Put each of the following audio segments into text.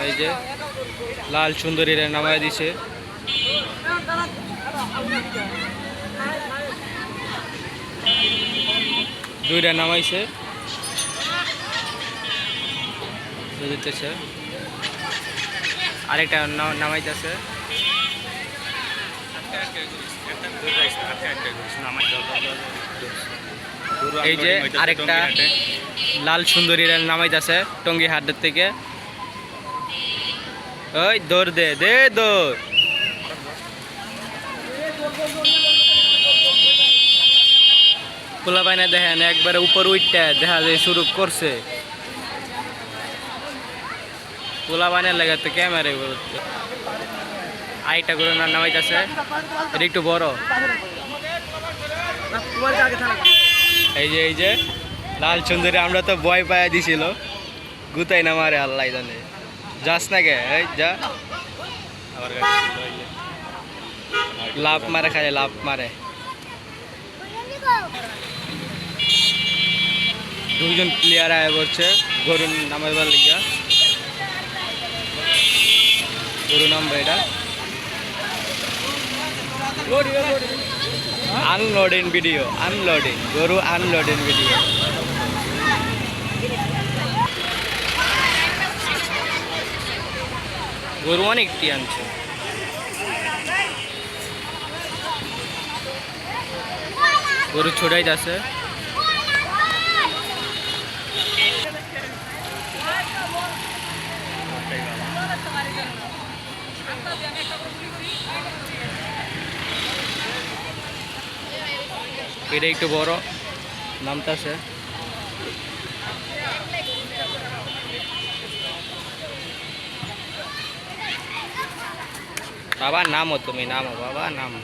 এই যে লাল সুন্দরীর নামায় দিছে। দুইটা নামাইছে দিতেছে, আরেকটা নামাইতেছে। এই যে আরেকটা লাল সুন্দরীর নামাইতেছে টঙ্গী হাটের থেকে। ওই দৌড় দে দে দৌড়। পোলা পাইনা দেখেন একবারে উপর উঠটা দেখা যায় শুরু করছে। পোলা পাইনার লাগে তো ক্যামেরা আরেকটা করে নামাইতেছে, এটা একটু বড়। এই যে লাল সুন্দরী আমরা তো ভয় পায়া দিছিল, গুতাই না মারে আল্লাহ জানে। যাস না কে এই যা, লাভ মারে খায়, লাভ মারে। দুজন প্লেয়ার আয় পড়ছে গরু নামাইবার লিগা। গরু নামবে এটা আনলোডিং ভিডিও, আনলোডিং গরু আনলোডিং ভিডিও। গরু অনেকটি আনছে। গরু ছোটাই যাচ্ছে। এটা একটু বড় নামতাছে। বাবা নামো, তুমি নামো বাবা, নামো।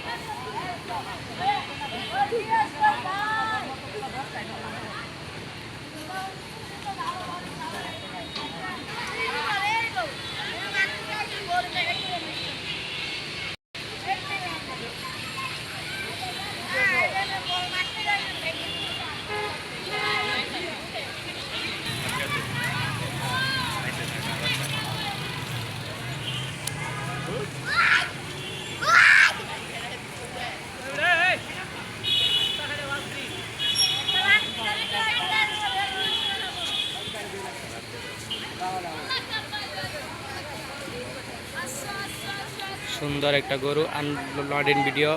সুন্দর একটা গরু আনলোডিং ভিডিও।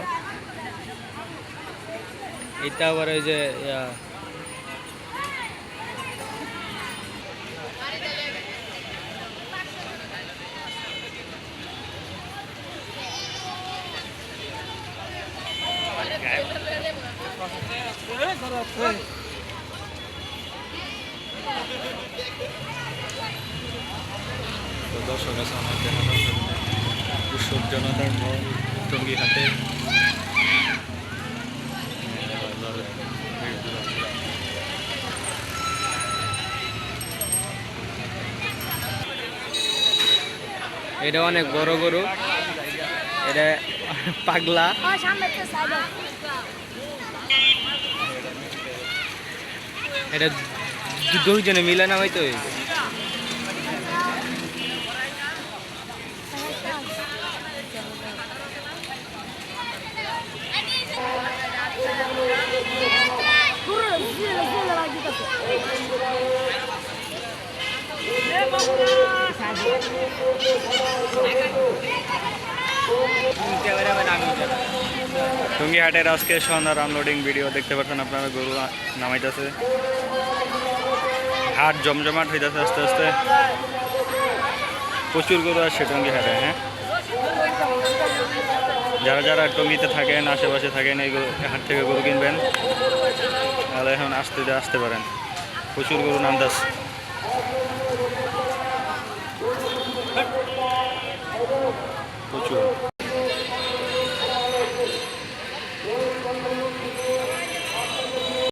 এটা আবার ওই যে দর্শক আছে আমার দেখানো উৎসব জনতার টঙ্গী হাটে। এটা অনেক বড় গরু, এটা পাগলা। এটা দুইজনে মিলে না হয়তো। টঙ্গী হাটের আজকে সন্ধ্যার আনলোডিং ভিডিও দেখতে পাচ্ছেন আপনারা। গরু নামাইতেছে, হাট জমজমাট হইতেছে আস্তে আস্তে। প্রচুর গরু আসছে টঙ্গী হাটে। হ্যাঁ, যারা যারা টঙ্গীতে থাকেন, আশেপাশে থাকেন, এই হাট থেকে গরু কিনবেন তাহলে এখন আসতে পারেন। প্রচুর গরু নামতেছে।